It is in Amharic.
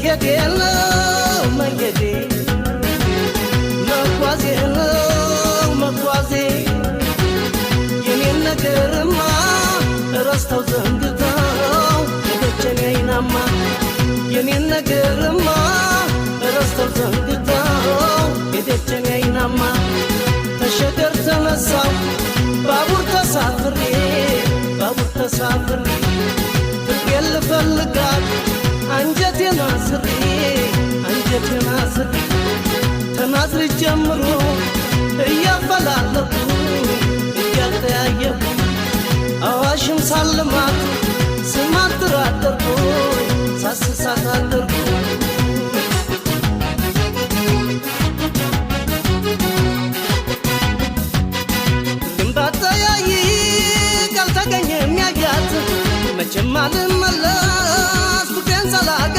መሄዴ ነው መሄዴ መጓዜ ነው መጓዜ የኔን ነገርማ ረስተው ዘንግተው የደጀኔ አይናማ የኔን ነገርማ ረስተው ዘንግተው የደጀኔ አይናማ ተሸገር ተነሳው ባቡር ተሳፍሬ ፍቅሬን ልፈልጋት አንጀቴን አስሬ ተናዝሬ ጀምሮ እያፈላለኩ እያልተያየኩ አዋሽም ሳልማት ስማትር አደርኩ ሳስሳት አደርኩ መቼም አልመለስ ፍቅሬን ሳላገ